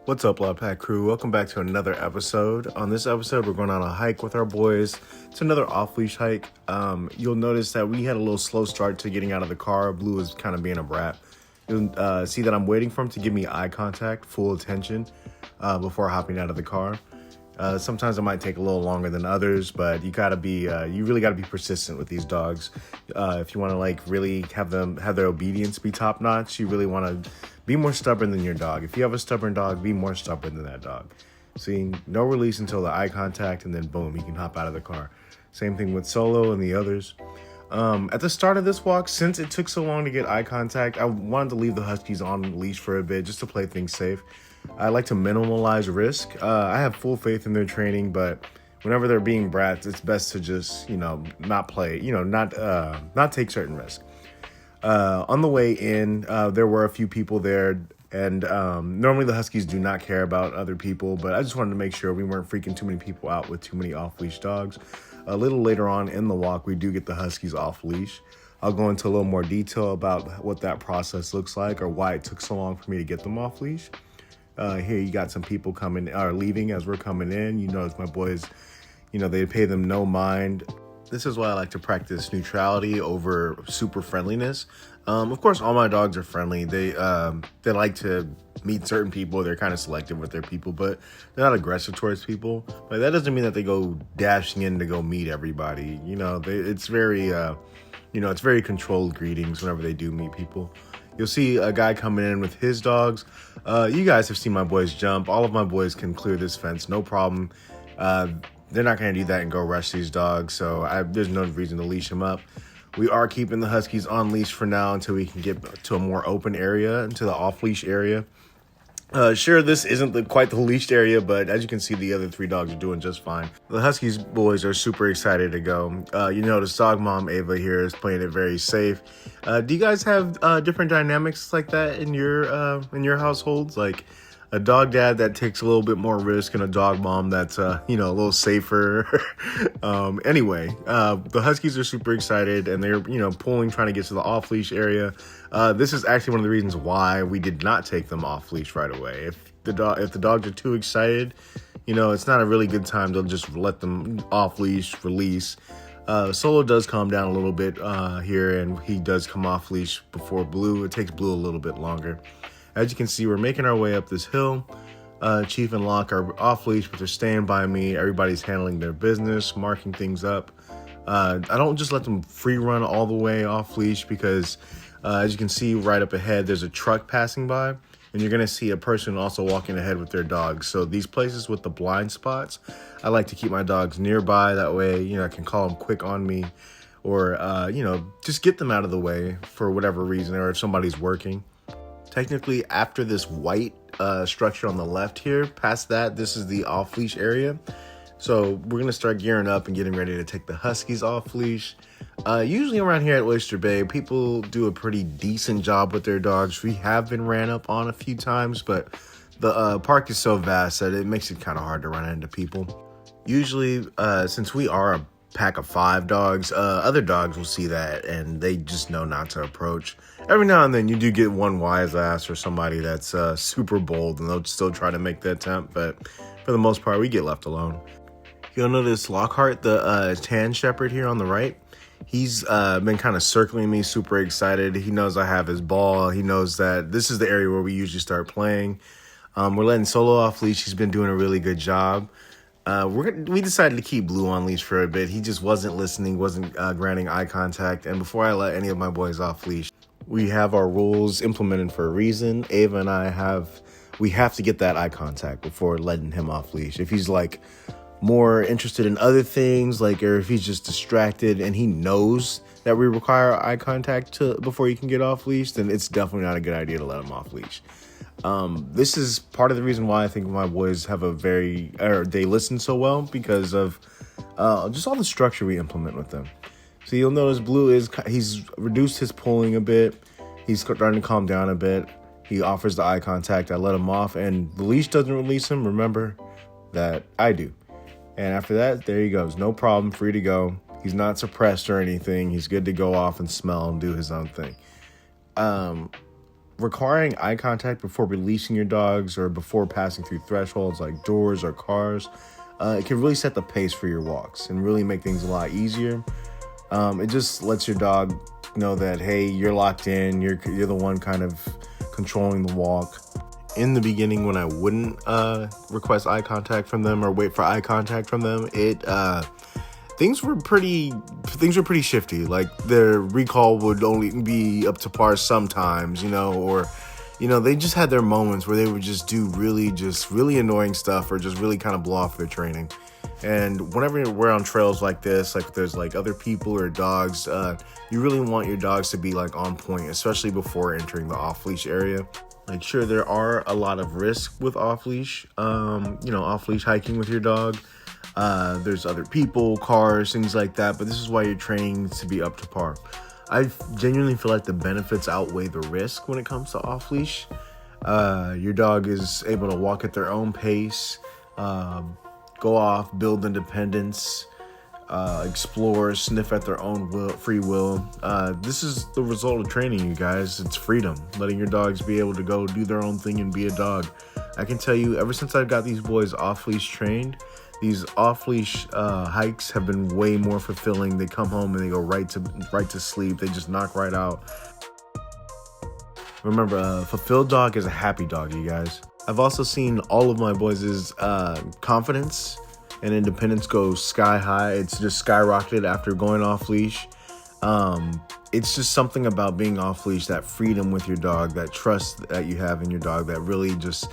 What's up, Loud Pack crew? Welcome back to another episode. On this episode, we're going on a hike with our boys. It's another off-leash hike. You'll notice that we had a little slow start to getting out of the car. Blue is kind of being a brat. You'll see that I'm waiting for him to give me eye contact, full attention, before hopping out of the car. Sometimes it might take a little longer than others, but you really gotta be persistent with these dogs. If you want to really have their obedience be top notch, you really want to be more stubborn than your dog. If you have a stubborn dog, be more stubborn than that dog. See, no release until the eye contact, and then boom, he can hop out of the car. Same thing with Solo and the others. At the start of this walk, since it took so long to get eye contact, I wanted to leave the Huskies on leash for a bit just to play things safe. I like to minimalize risk. I have full faith in their training, but whenever they're being brats, it's best to just, not play, not take certain risks. On the way in, there were a few people there, and normally the Huskies do not care about other people, but I just wanted to make sure we weren't freaking too many people out with too many off-leash dogs. A little later on in the walk, we do get the Huskies off-leash. I'll go into a little more detail about what that process looks like or why it took so long for me to get them off-leash. Here you got some people leaving as we're coming in. You notice my boys, they pay them no mind. This is why I like to practice neutrality over super friendliness. Of course, all my dogs are friendly. They like to meet certain people. They're kind of selective with their people, but they're not aggressive towards people. But that doesn't mean that they go dashing in to go meet everybody. It's very controlled greetings whenever they do meet people. You'll see a guy coming in with his dogs. You guys have seen my boys jump. All of my boys can clear this fence, no problem. They're not going to do that and go rush these dogs, so there's no reason to leash them up. We are keeping the Huskies on leash for now until we can get to a more open area, into the off-leash area. Sure, this isn't quite the leashed area, but as you can see, the other three dogs are doing just fine. The Huskies boys are super excited to go. You notice dog mom Ava here is playing it very safe. Do you guys have different dynamics like that in your households? Like a dog dad that takes a little bit more risk and a dog mom that's a little safer. Anyway, the Huskies are super excited and they're pulling, trying to get to the off-leash area. This is actually one of the reasons why we did not take them off-leash right away. If the dogs are too excited, it's not a really good time to just let them off-leash, release. Solo does calm down a little bit here, and he does come off-leash before Blue. It takes Blue a little bit longer. As you can see, we're making our way up this hill. Chief and Locke are off-leash, but they're staying by me. Everybody's handling their business, marking things up. I don't just let them free run all the way off-leash because, as you can see right up ahead, there's a truck passing by, and you're going to see a person also walking ahead with their dogs. So these places with the blind spots, I like to keep my dogs nearby. That way, I can call them quick on me or, just get them out of the way for whatever reason or if somebody's working. Technically, after this white structure on the left here, past that, this is the off-leash area. So we're going to start gearing up and getting ready to take the Huskies off-leash. Usually around here at Oyster Bay, people do a pretty decent job with their dogs. We have been ran up on a few times, but the park is so vast that it makes it kind of hard to run into people. Usually, since we are a pack of 5 dogs, other dogs will see that and they just know not to approach. Every now and then you do get one wise ass or somebody that's super bold and they'll still try to make the attempt, but for the most part we get left alone. You'll notice Lockhart, the tan shepherd here on the right, he's been kind of circling me, super excited. He knows I have his ball. He knows that this is the area where we usually start playing. We're letting Solo off leash. He's been doing a really good job. We decided to keep Blue on leash for a bit. He just wasn't listening, wasn't granting eye contact. And before I let any of my boys off leash, we have our rules implemented for a reason. Ava and we have to get that eye contact before letting him off leash. If he's more interested in other things, or if he's just distracted and he knows that we require eye contact before he can get off leash, then it's definitely not a good idea to let him off leash. This is part of the reason why I think my boys have they listen so well because of just all the structure we implement with them. So you'll notice Blue he's reduced his pulling a bit. He's starting to calm down a bit. He offers the eye contact. I let him off, and the leash doesn't release him. Remember that I do. And after that, there he goes. No problem, free to go. He's not suppressed or anything. He's good to go off and smell and do his own thing. requiring eye contact before releasing your dogs or before passing through thresholds like doors or cars, it can really set the pace for your walks and really make things a lot easier. It just lets your dog know that, hey, you're locked in, you're the one kind of controlling the walk. In the beginning, when I wouldn't request eye contact from them or wait for eye contact from them, things were pretty shifty. Like their recall would only be up to par sometimes, or they just had their moments where they would just do really annoying stuff or just really kind of blow off their training. And whenever we're on trails like this, like there's like other people or dogs, you really want your dogs to be like on point, especially before entering the off-leash area. Like, sure, there are a lot of risks with off-leash, off-leash hiking with your dog. There's other people, cars, things like that, but this is why your training needs to be up to par. I genuinely feel like the benefits outweigh the risk when it comes to off-leash. Your dog is able to walk at their own pace, go off, build independence, explore, sniff at their own free will. This is the result of training, you guys. It's freedom, letting your dogs be able to go do their own thing and be a dog. I can tell you, ever since I've got these boys off-leash trained, these off-leash hikes have been way more fulfilling. They come home and they go right to sleep. They just knock right out. Remember, a fulfilled dog is a happy dog, you guys. I've also seen all of my boys' confidence and independence go sky high. It's just skyrocketed after going off leash. It's just something about being off leash, that freedom with your dog, that trust that you have in your dog, that really just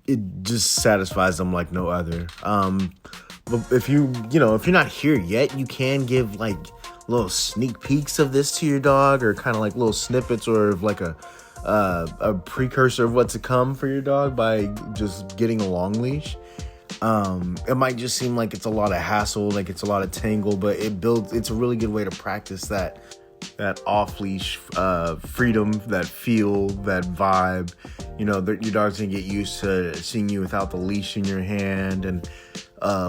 it just satisfies them like no other. But if you're not here yet, you can give like little sneak peeks of this to your dog, or kind of like little snippets, or like a precursor of what's to come for your dog by just getting a long leash. It might just seem like it's a lot of hassle, like it's a lot of tangle, but it's a really good way to practice that off-leash freedom, that feel, that vibe. Your dog's gonna get used to seeing you without the leash in your hand and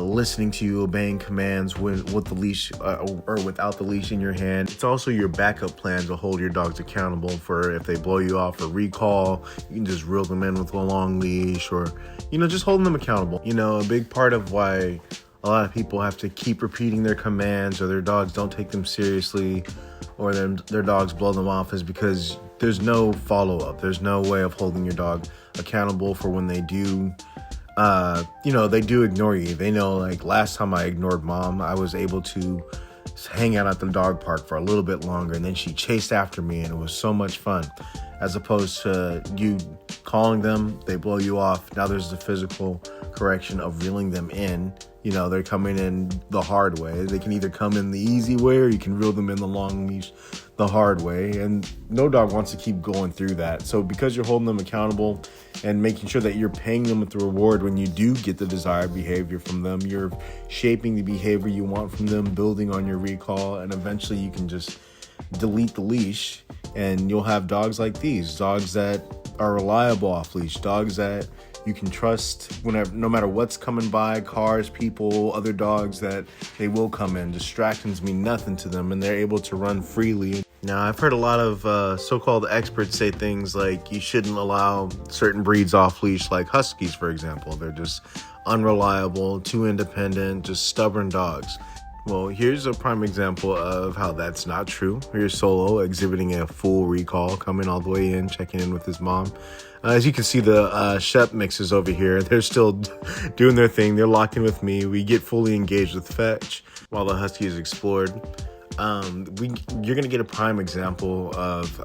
listening to you, obeying commands with the leash or without the leash in your hand. It's also your backup plan to hold your dogs accountable for if they blow you off or recall. You can just reel them in with a long leash, or just holding them accountable. A big part of why a lot of people have to keep repeating their commands, or their dogs don't take them seriously, or their dogs blow them off, is because there's no follow-up. There's no way of holding your dog accountable for when they do they do ignore you. They know, like, last time I ignored mom, I was able to hang out at the dog park for a little bit longer, and then she chased after me, and it was so much fun. As opposed to you calling them, they blow you off. Now there's the physical correction of reeling them in. They're coming in the hard way. They can either come in the easy way, or you can reel them in the long leash the hard way. And no dog wants to keep going through that. So because you're holding them accountable and making sure that you're paying them with the reward when you do get the desired behavior from them, you're shaping the behavior you want from them, building on your recall, and eventually you can just delete the leash, and you'll have dogs like these, dogs that are reliable off leash, dogs that you can trust no matter what's coming by, cars, people, other dogs, that they will come in. Distractions mean nothing to them, and they're able to run freely. Now, I've heard a lot of so-called experts say things like you shouldn't allow certain breeds off leash, like Huskies, for example. They're just unreliable, too independent, just stubborn dogs. Well, here's a prime example of how that's not true. Here's Solo exhibiting a full recall, coming all the way in, checking in with his mom. As you can see, the Shep mixes over here, they're still doing their thing. They're locked in with me. We get fully engaged with Fetch while the Husky is explored. You're going to get a prime example of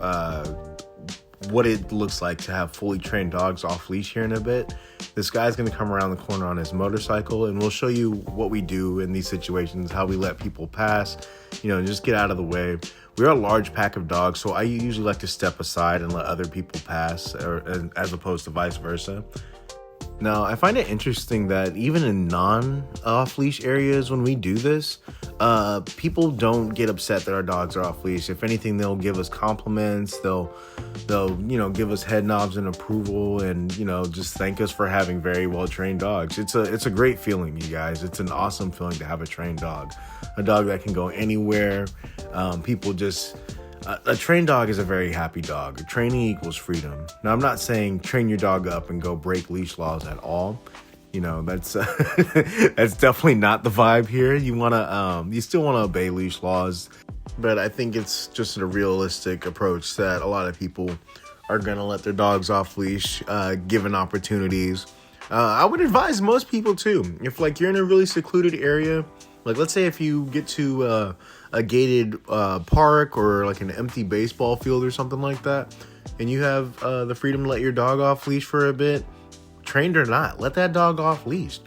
what it looks like to have fully trained dogs off leash here in a bit. This guy's going to come around the corner on his motorcycle, and we'll show you what we do in these situations, how we let people pass, just get out of the way. We're a large pack of dogs, so I usually like to step aside and let other people pass, as opposed to vice versa. Now, I find it interesting that even in non-off-leash areas, when we do this, people don't get upset that our dogs are off-leash. If anything, they'll give us compliments. They'll give us head nods and approval, and just thank us for having very well-trained dogs. It's a great feeling, you guys. It's an awesome feeling to have a trained dog, a dog that can go anywhere. People just A trained dog is a very happy dog. Training equals freedom. Now, I'm not saying train your dog up and go break leash laws at all. You know, that's that's definitely not the vibe here. You still wanna obey leash laws, but I think it's just a realistic approach that a lot of people are gonna let their dogs off leash, given opportunities. I would advise most people too. If like you're in a really secluded area, like let's say if you get to a gated park or like an empty baseball field or something like that, and you have the freedom to let your dog off leash for a bit, trained or not, let that dog off leash.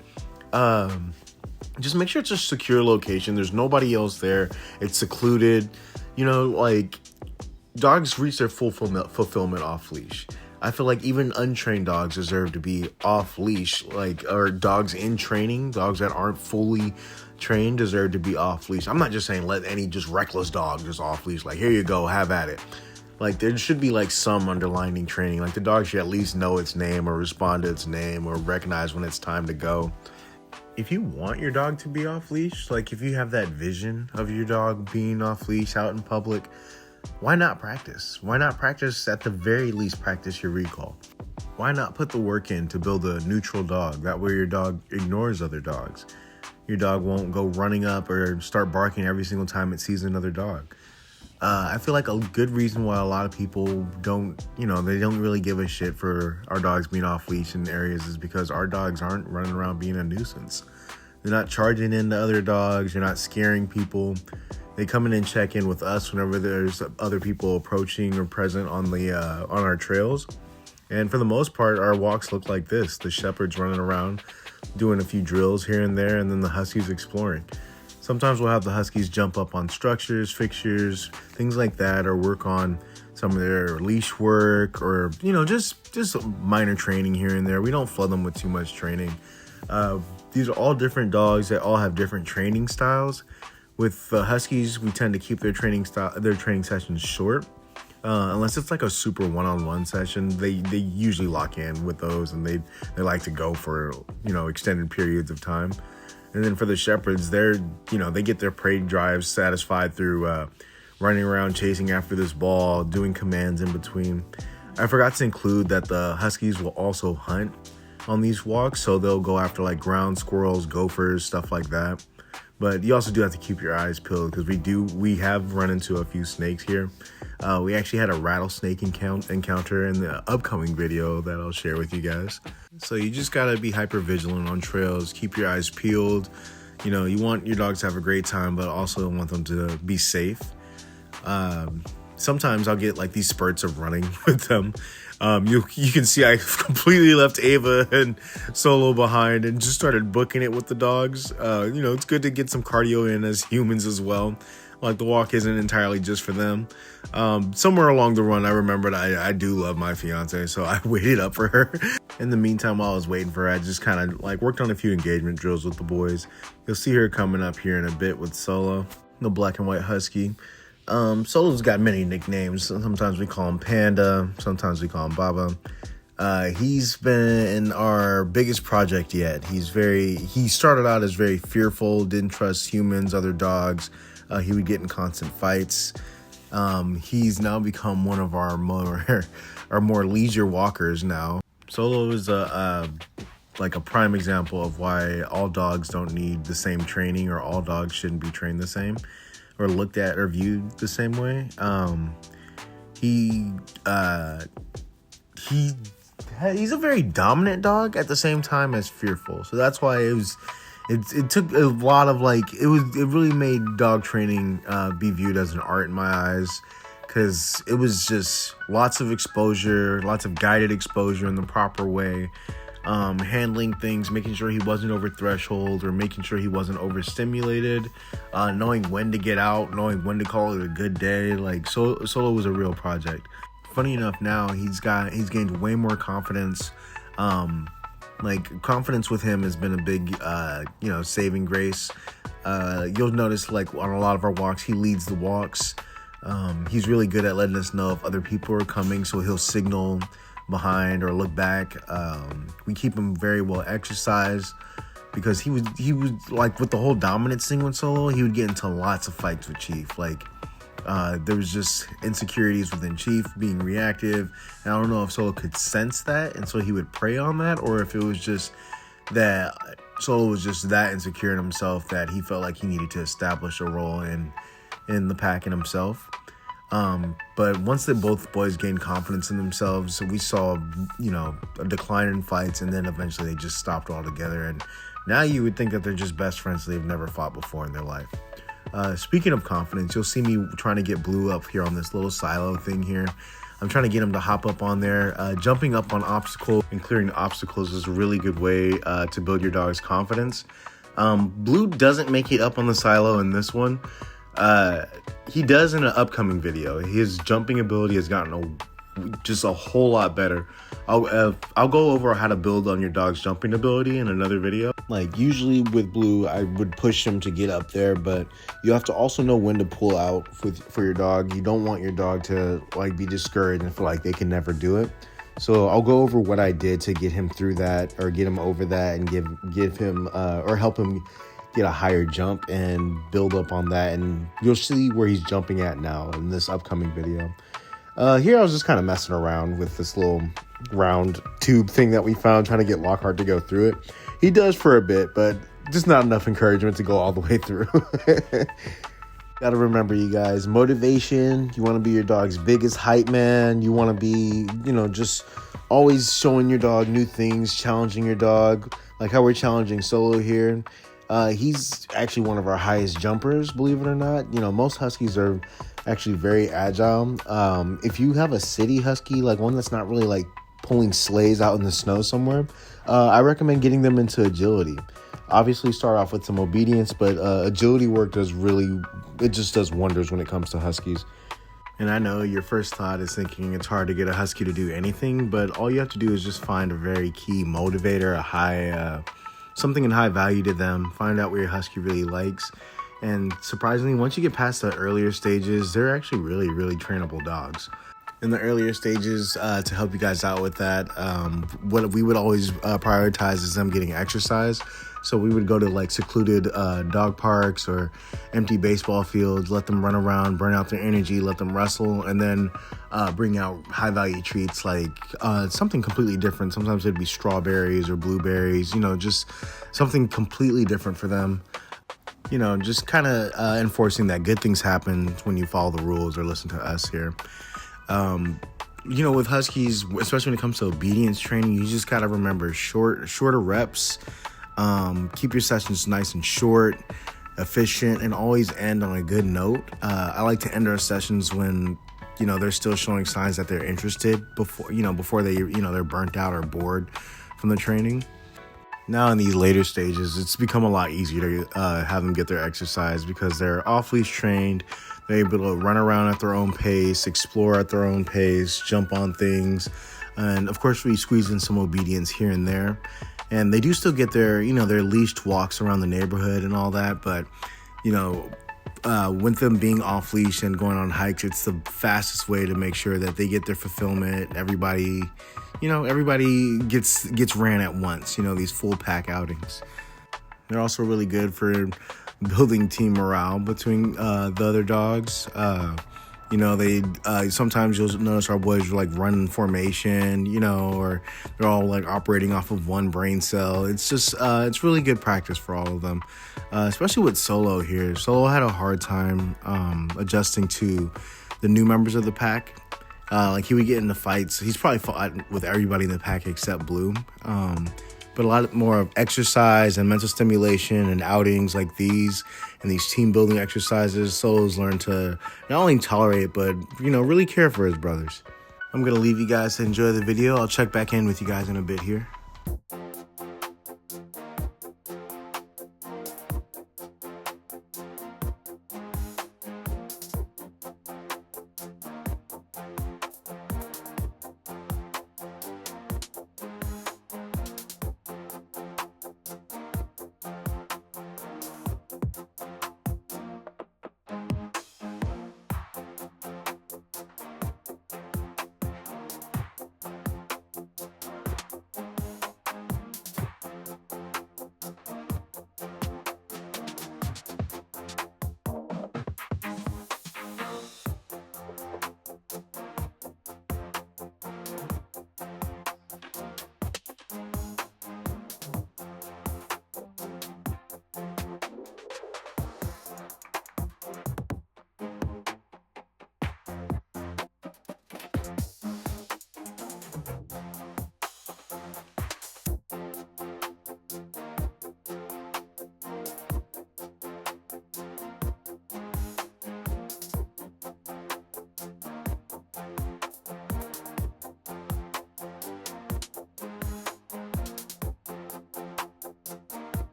Just make sure it's a secure location. There's nobody else there. It's secluded. You know, like dogs reach their full fulfillment off leash. I feel like even untrained dogs deserve to be off leash, or dogs in training, dogs that aren't fully trained deserve to be off leash. I'm not just saying let any just reckless dog just off leash. Like, here you go, have at it. Like, there should be like some underlining training. Like, the dog should at least know its name or respond to its name or recognize when it's time to go. If you want your dog to be off leash, like if you have that vision of your dog being off leash out in public, why not practice? Why not practice, at the very least, practice your recall? Why not put the work in to build a neutral dog? That way your dog ignores other dogs. Your dog won't go running up or start barking every single time it sees another dog. I feel like a good reason why a lot of people they don't really give a shit for our dogs being off leash in areas is because our dogs aren't running around being a nuisance. They're not charging into other dogs. They're not scaring people. They come in and check in with us whenever there's other people approaching or present on our trails. And for the most part, our walks look like this. The shepherds running around, doing a few drills here and there, and then the Huskies exploring. Sometimes we'll have the Huskies jump up on structures, fixtures, things like that, or work on some of their leash work, or, just minor training here and there. We don't flood them with too much training. These are all different dogs that all have different training styles. With Huskies, we tend to keep their training sessions short. Unless it's like a super one-on-one session, they usually lock in with those, and they like to go for, extended periods of time. And then for the shepherds, they get their prey drives satisfied through running around, chasing after this ball, doing commands in between. I forgot to include that the Huskies will also hunt on these walks, so they'll go after like ground squirrels, gophers, stuff like that. But you also do have to keep your eyes peeled, because we have run into a few snakes here. We actually had a rattlesnake encounter in the upcoming video that I'll share with you guys. So you just gotta be hyper vigilant on trails, keep your eyes peeled. You want your dogs to have a great time, but also want them to be safe. Sometimes I'll get like these spurts of running with them. You can see I completely left Ava and Solo behind and just started booking it with the dogs. It's good to get some cardio in as humans as well. Like, the walk isn't entirely just for them. Somewhere along the run, I remembered I do love my fiance, so I waited up for her. In the meantime, while I was waiting for her, I just kind of like worked on a few engagement drills with the boys. You'll see her coming up here in a bit with Solo, the black and white Husky. Solo's got many nicknames. Sometimes we call him Panda, sometimes we call him Baba. He's been our biggest project yet. He started out as very fearful, didn't trust humans, other dogs. He would get in constant fights. He's now become one of our more leisure walkers now. Solo is a prime example of why all dogs don't need the same training, or all dogs shouldn't be trained the same or looked at or viewed the same way. He's a very dominant dog at the same time as fearful. So that's why it took a lot of it really made dog training be viewed as an art in my eyes, because it was just lots of exposure, lots of guided exposure in the proper way, handling things, making sure he wasn't over threshold or making sure he wasn't overstimulated, knowing when to get out, knowing when to call it a good day. Solo was a real project. Funny enough, now he's gained way more confidence. Confidence with him has been a big, saving grace. You'll notice, on a lot of our walks, he leads the walks. He's really good at letting us know if other people are coming, so he'll signal behind or look back. We keep him very well exercised, because he was with the whole dominance thing with Solo, he would get into lots of fights with Chief. There was just insecurities within Chief being reactive. And I don't know if Solo could sense that, and so he would prey on that, or if it was just that Solo was just that insecure in himself that he felt like he needed to establish a role in the pack and himself. But once both boys gained confidence in themselves, we saw, a decline in fights, and then eventually they just stopped altogether. And now you would think that they're just best friends they've never fought before in their life. Speaking of confidence, you'll see me trying to get Blue up here on this little silo thing here. I'm trying to get him to hop up on there. Jumping up on obstacles and clearing obstacles is a really good way to build your dog's confidence. Blue doesn't make it up on the silo in this one. He does in an upcoming video. His jumping ability has gotten just a whole lot better. I'll go over how to build on your dog's jumping ability in another video. Like usually with Blue, I would push him to get up there, but you have to also know when to pull out for your dog. You don't want your dog to be discouraged and feel like they can never do it. So I'll go over what I did to get him through that, or get him over that, and give him or help him get a higher jump and build up on that. And you'll see where he's jumping at now in this upcoming video. Here I was just kind of messing around with this little round tube thing that we found, trying to get Lockhart to go through it. He does for a bit, but just not enough encouragement to go all the way through. Gotta remember, you guys, motivation. You want to be your dog's biggest hype man. You want to be, just always showing your dog new things, challenging your dog, like how we're challenging Solo here. He's actually one of our highest jumpers, believe it or not. Most Huskies are actually very agile. If you have a city Husky, like one that's not really pulling sleighs out in the snow somewhere, I recommend getting them into agility. Obviously start off with some obedience, but agility work does wonders when it comes to Huskies. And I know your first thought is thinking it's hard to get a Husky to do anything, but all you have to do is just find a very key motivator, something in high value to them. Find out what your Husky really likes. And surprisingly, once you get past the earlier stages, they're actually really, really trainable dogs. In the earlier stages, to help you guys out with that, what we would always prioritize is them getting exercise. So we would go to secluded dog parks or empty baseball fields, let them run around, burn out their energy, let them wrestle, and then bring out high value treats like something completely different. Sometimes it'd be strawberries or blueberries, just something completely different for them. Just kind of enforcing that good things happen when you follow the rules or listen to us here. With Huskies, especially when it comes to obedience training, you just got to remember shorter reps. Keep your sessions nice and short, efficient, and always end on a good note. I like to end our sessions when, they're still showing signs that they're interested before they, they're burnt out or bored from the training. Now in these later stages, it's become a lot easier to have them get their exercise because they're off-leash trained. They're able to run around at their own pace, explore at their own pace, jump on things. And of course, we squeeze in some obedience here and there. And they do still get their leashed walks around the neighborhood and all that. But, with them being off leash and going on hikes, it's the fastest way to make sure that they get their fulfillment. Everybody gets ran at once, these full pack outings. They're also really good for building team morale between the other dogs. They sometimes you'll notice our boys are running formation, or they're all operating off of one brain cell. It's just it's really good practice for all of them, especially with Solo here. Solo had a hard time adjusting to the new members of the pack. He would get into fights. He's probably fought with everybody in the pack except Blue. But a lot more of exercise and mental stimulation and outings like these and these team building exercises, Solo's learned to not only tolerate it, but, really care for his brothers. I'm going to leave you guys to enjoy the video. I'll check back in with you guys in a bit here.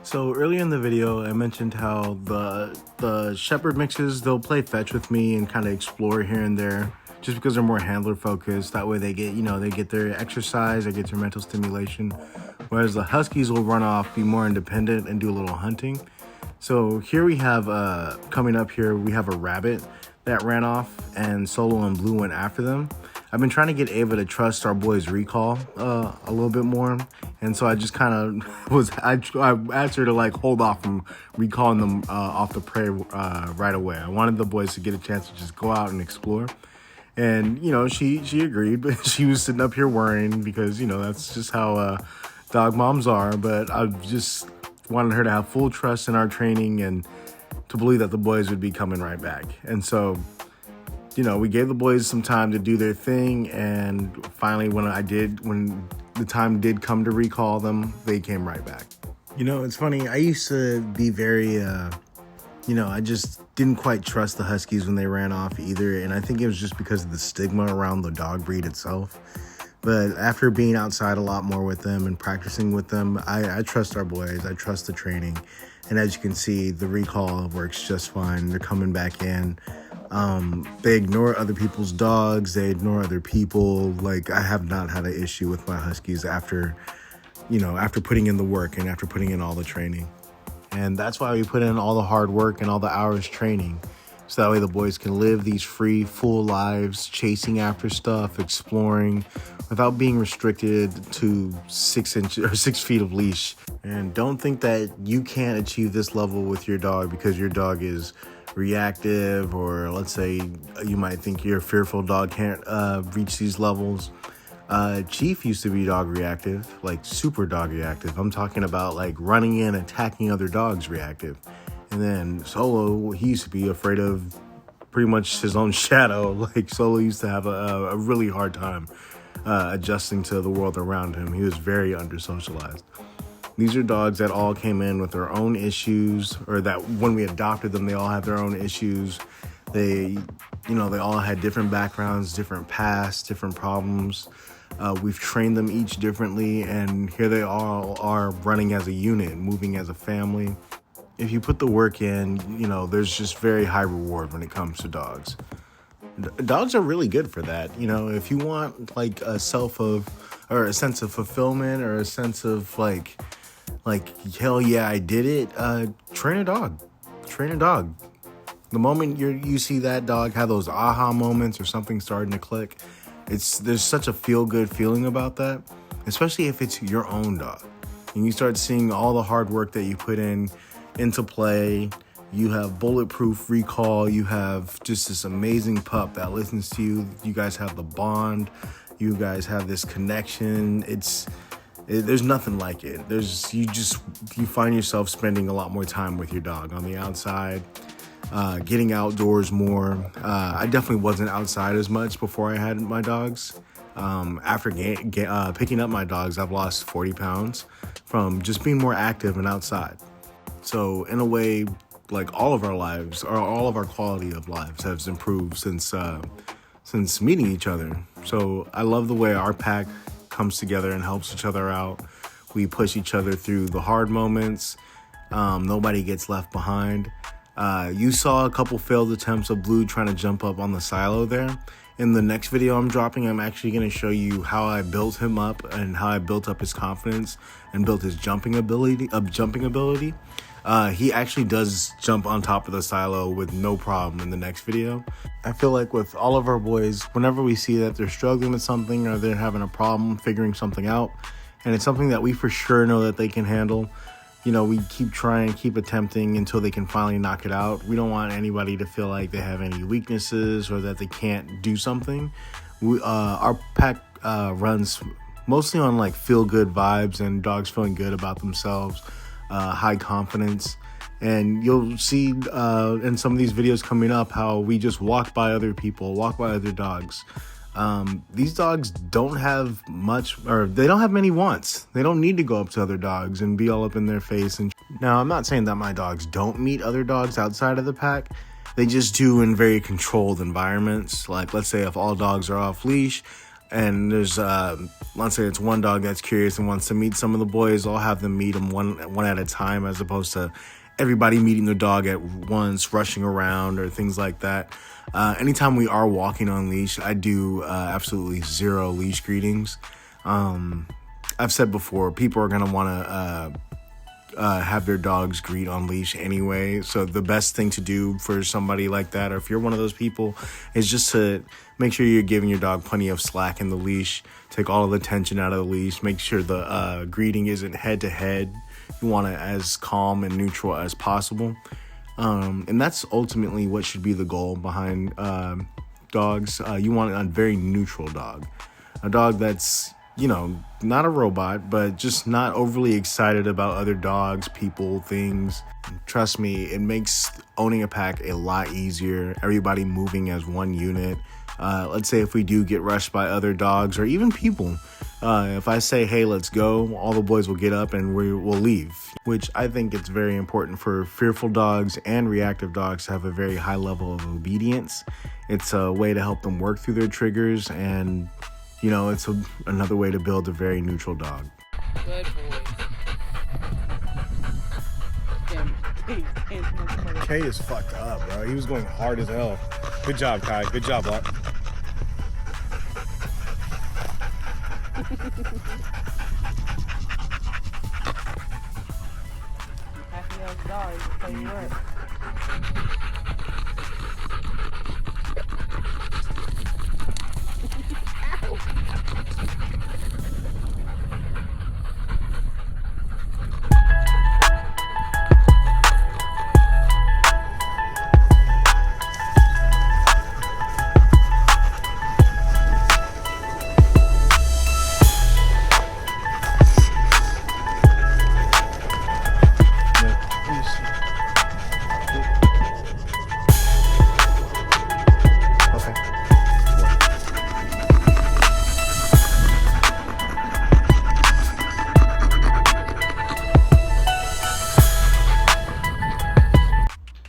So earlier in the video, I mentioned how the shepherd mixes, they'll play fetch with me and kind of explore here and there, just because they're more handler focused. That way they get, they get their exercise, they get their mental stimulation. Whereas the Huskies will run off, be more independent, and do a little hunting. So here we have, coming up here, we have a rabbit that ran off, and Solo and Blue went after them. I've been trying to get Ava to trust our boy's recall a little bit more, and so I just kind of I asked her to like hold off from recalling them off the prey right away. I wanted the boys to get a chance to just go out and explore, and she agreed, but she was sitting up here worrying because that's just how dog moms are. But I just wanted her to have full trust in our training and to believe that the boys would be coming right back, and so. We gave the boys some time to do their thing, and finally when the time did come to recall them, they came right back. It's funny, I used to be very, I just didn't quite trust the Huskies when they ran off either, and I think it was just because of the stigma around the dog breed itself. But after being outside a lot more with them and practicing with them, I trust our boys, I trust the training, and as you can see, the recall works just fine. They're coming back in. They ignore other people's dogs. They ignore other people. Like, I have not had an issue with my Huskies after putting in the work and after putting in all the training. And that's why we put in all the hard work and all the hours training. So that way the boys can live these free, full lives, chasing after stuff, exploring, without being restricted to 6 feet of leash. And don't think that you can't achieve this level with your dog because your dog is reactive, or let's say you might think your fearful dog can't reach these levels. Chief used to be dog reactive, like super dog reactive. I'm talking about like running in, attacking other dogs reactive. And then Solo, he used to be afraid of pretty much his own shadow. Like Solo used to have a really hard time adjusting to the world around him. He was very under-socialized. These are dogs that all came in with their own issues, or that when we adopted them, they all had their own issues. They all had different backgrounds, different pasts, different problems. We've trained them each differently, and here they all are running as a unit, moving as a family. If you put the work in, there's just very high reward when it comes to dogs. Dogs are really good for that. If you want like a sense of fulfillment, or a sense of like hell yeah, I did it. Train a dog. The moment you see that dog have those aha moments or something starting to click, there's such a feel good feeling about that, especially if it's your own dog. And you start seeing all the hard work that you put into play. You have bulletproof recall. You have just this amazing pup that listens to you. You guys have the bond. You guys have this connection. There's nothing like it. You find yourself spending a lot more time with your dog on the outside, getting outdoors more. I definitely wasn't outside as much before I had my dogs. After picking up my dogs, I've lost 40 pounds from just being more active and outside. So in a way, like all of our lives, or all of our quality of lives has improved since meeting each other. So I love the way our pack comes together and helps each other out. We push each other through the hard moments. Nobody gets left behind. You saw a couple failed attempts of Blue trying to jump up on the silo there. In the next video I'm dropping, I'm actually going to show you how I built him up and how I built up his confidence and built his jumping ability. He actually does jump on top of the silo with no problem in the next video. I feel like with all of our boys, whenever we see that they're struggling with something or they're having a problem figuring something out, and it's something that we for sure know that they can handle, we keep trying, keep attempting until they can finally knock it out. We don't want anybody to feel like they have any weaknesses or that they can't do something. Our pack runs mostly on like feel good vibes and dogs feeling good about themselves. High confidence, and you'll see in some of these videos coming up how we just walk by other people, walk by other dogs. These dogs don't have much, or they don't have many wants. They don't need to go up to other dogs and be all up in their face. And now, I'm not saying that my dogs don't meet other dogs outside of the pack. They just do in very controlled environments. Like, let's say if all dogs are off leash, and there's let's say it's one dog that's curious and wants to meet some of the boys, I'll have them meet them one at a time, as opposed to everybody meeting their dog at once, rushing around or things like that. Anytime we are walking on leash, I do absolutely zero leash greetings. I've said before, people are going to want to have their dogs greet on leash anyway. So the best thing to do for somebody like that, or if you're one of those people, is just to make sure you're giving your dog plenty of slack in the leash. Take all of the tension out of the leash. Make sure the greeting isn't head to head. You want it as calm and neutral as possible. And that's ultimately what should be the goal behind dogs. You want a very neutral dog. A dog that's, not a robot, but just not overly excited about other dogs, people, things. Trust me, it makes owning a pack a lot easier. Everybody moving as one unit. Let's say if we do get rushed by other dogs or even people, if I say, hey, let's go, all the boys will get up and we'll leave, which I think it's very important for fearful dogs and reactive dogs to have a very high level of obedience. It's a way to help them work through their triggers, and it's another way to build a very neutral dog. Good boy. Kay is fucked up, bro. He was going hard as hell. Good job, Kai. Good job, Lot. Packing those dogs, I'll tell you what.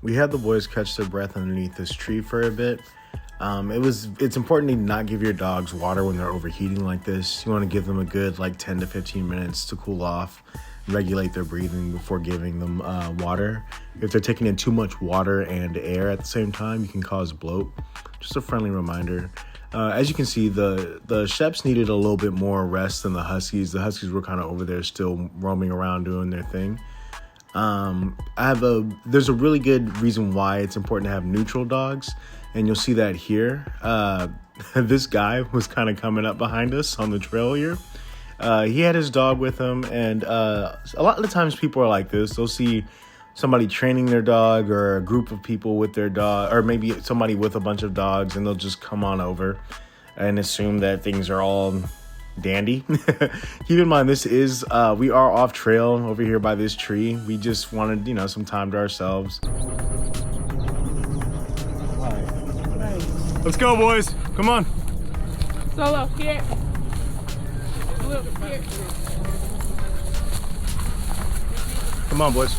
We had the boys catch their breath underneath this tree for a bit. It's important to not give your dogs water when they're overheating like this. You want to give them a good 10 to 15 minutes to cool off, regulate their breathing before giving them water. If they're taking in too much water and air at the same time, you can cause bloat. Just a friendly reminder. As you can see, the Sheps needed a little bit more rest than the Huskies. The Huskies were kind of over there still roaming around doing their thing. There's a really good reason why it's important to have neutral dogs, and you'll see that here. This guy was kind of coming up behind us on the trail here. He had his dog with him, and a lot of the times people are like this. They'll see somebody training their dog or a group of people with their dog, or maybe somebody with a bunch of dogs, and they'll just come on over and assume that things are all dandy. Keep in mind, we are off trail over here by this tree. We just wanted, some time to ourselves. Let's go, boys. Come on. Solo, here. Look, here. Come on, boys.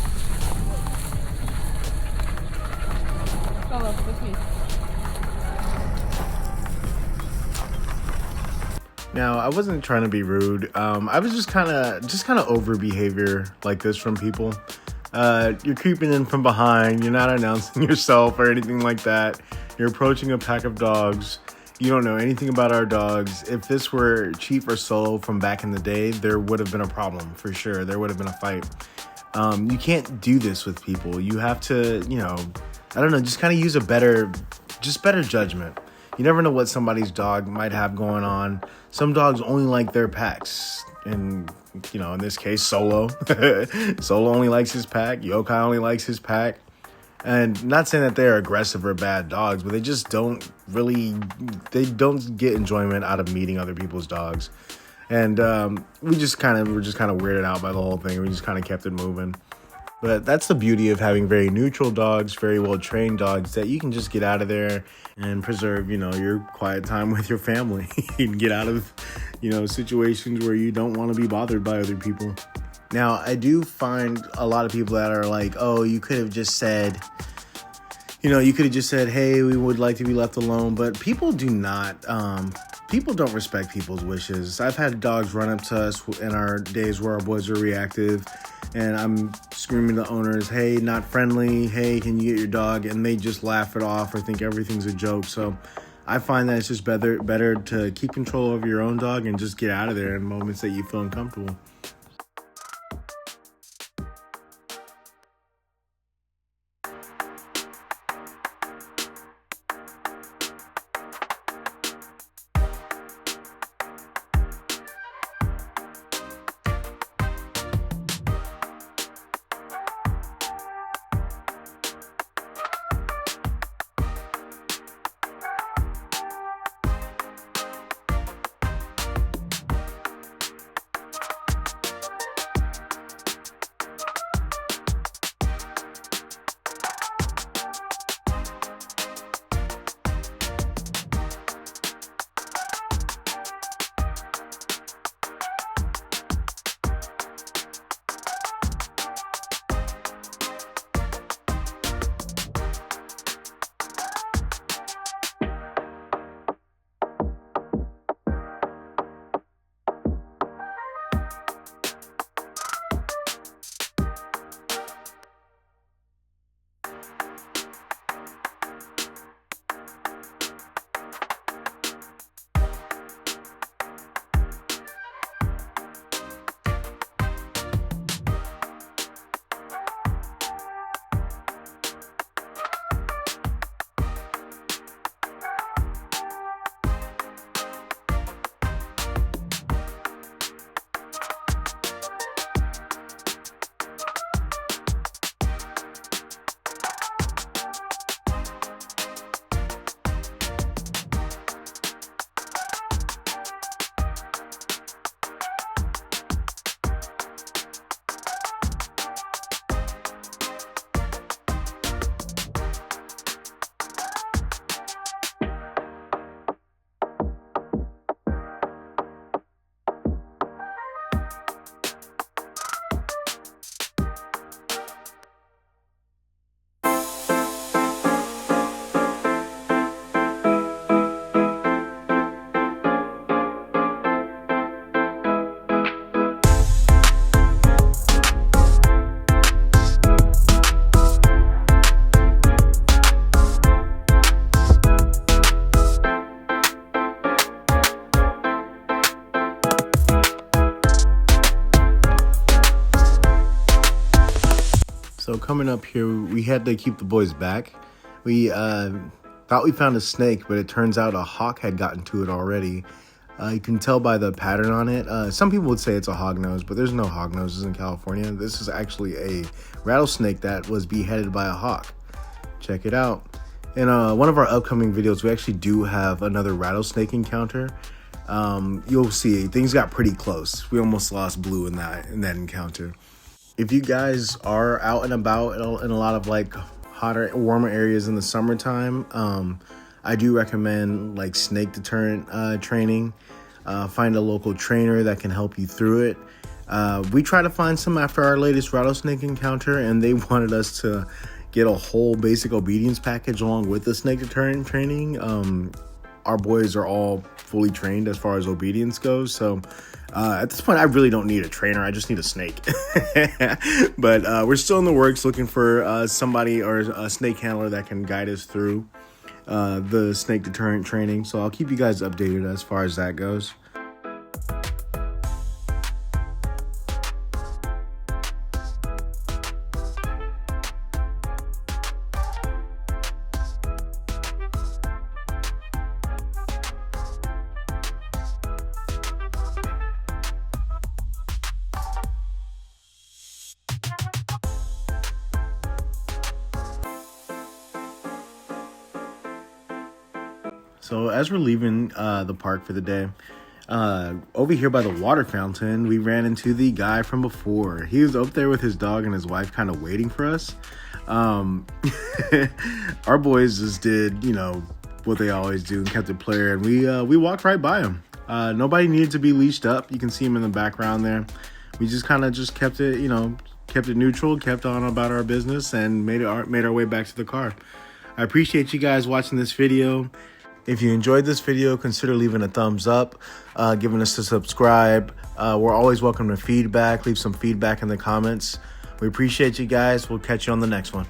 Solo, with me. Now, I wasn't trying to be rude. I was just kind of over behavior like this from people. You're creeping in from behind. You're not announcing yourself or anything like that. You're approaching a pack of dogs. You don't know anything about our dogs. If this were Chief or Solo from back in the day, there would have been a problem for sure. There would have been a fight. You can't do this with people. You have to, just kind of use better judgment. You never know what somebody's dog might have going on. Some dogs only like their packs. And, in this case, Solo. Solo only likes his pack. Yokai only likes his pack. And not saying that they're aggressive or bad dogs, but they just don't get enjoyment out of meeting other people's dogs. And we're just kind of weirded out by the whole thing. We just kind of kept it moving. But that's the beauty of having very neutral dogs, very well-trained dogs, that you can just get out of there and preserve, your quiet time with your family. You can get out of, situations where you don't want to be bothered by other people. Now, I do find a lot of people that are like, oh, you could have just said, You could have just said, hey, we would like to be left alone, but people do not. People don't respect people's wishes. I've had dogs run up to us in our days where our boys are reactive, and I'm screaming to owners, hey, not friendly, hey, can you get your dog? And they just laugh it off or think everything's a joke. So I find that it's just better to keep control of your own dog and just get out of there in moments that you feel uncomfortable. So coming up here, we had to keep the boys back. We thought we found a snake, but it turns out a hawk had gotten to it already. You can tell by the pattern on it. Some people would say it's a hognose, but there's no hognoses in California. This is actually a rattlesnake that was beheaded by a hawk. Check it out. In one of our upcoming videos, we actually do have another rattlesnake encounter. You'll see things got pretty close. We almost lost Blue in that encounter. If you guys are out and about in a lot of like hotter, warmer areas in the summertime, I do recommend like snake deterrent training. Find a local trainer that can help you through it. We tried to find some after our latest rattlesnake encounter, and they wanted us to get a whole basic obedience package along with the snake deterrent training. Our boys are all fully trained as far as obedience goes, so at this point I really don't need a trainer. I just need a snake. But we're still in the works looking for somebody or a snake handler that can guide us through the snake deterrent training, so I'll keep you guys updated as far as that goes. So as we're leaving the park for the day, over here by the water fountain, we ran into the guy from before. He was up there with his dog and his wife kind of waiting for us. Our boys just did, what they always do and kept it player. And we walked right by him. Nobody needed to be leashed up. You can see him in the background there. We just kind of just kept it, kept it neutral, kept on about our business, and made our way back to the car. I appreciate you guys watching this video. If you enjoyed this video, consider leaving a thumbs up, giving us a subscribe. We're always welcome to feedback. Leave some feedback in the comments. We appreciate you guys. We'll catch you on the next one.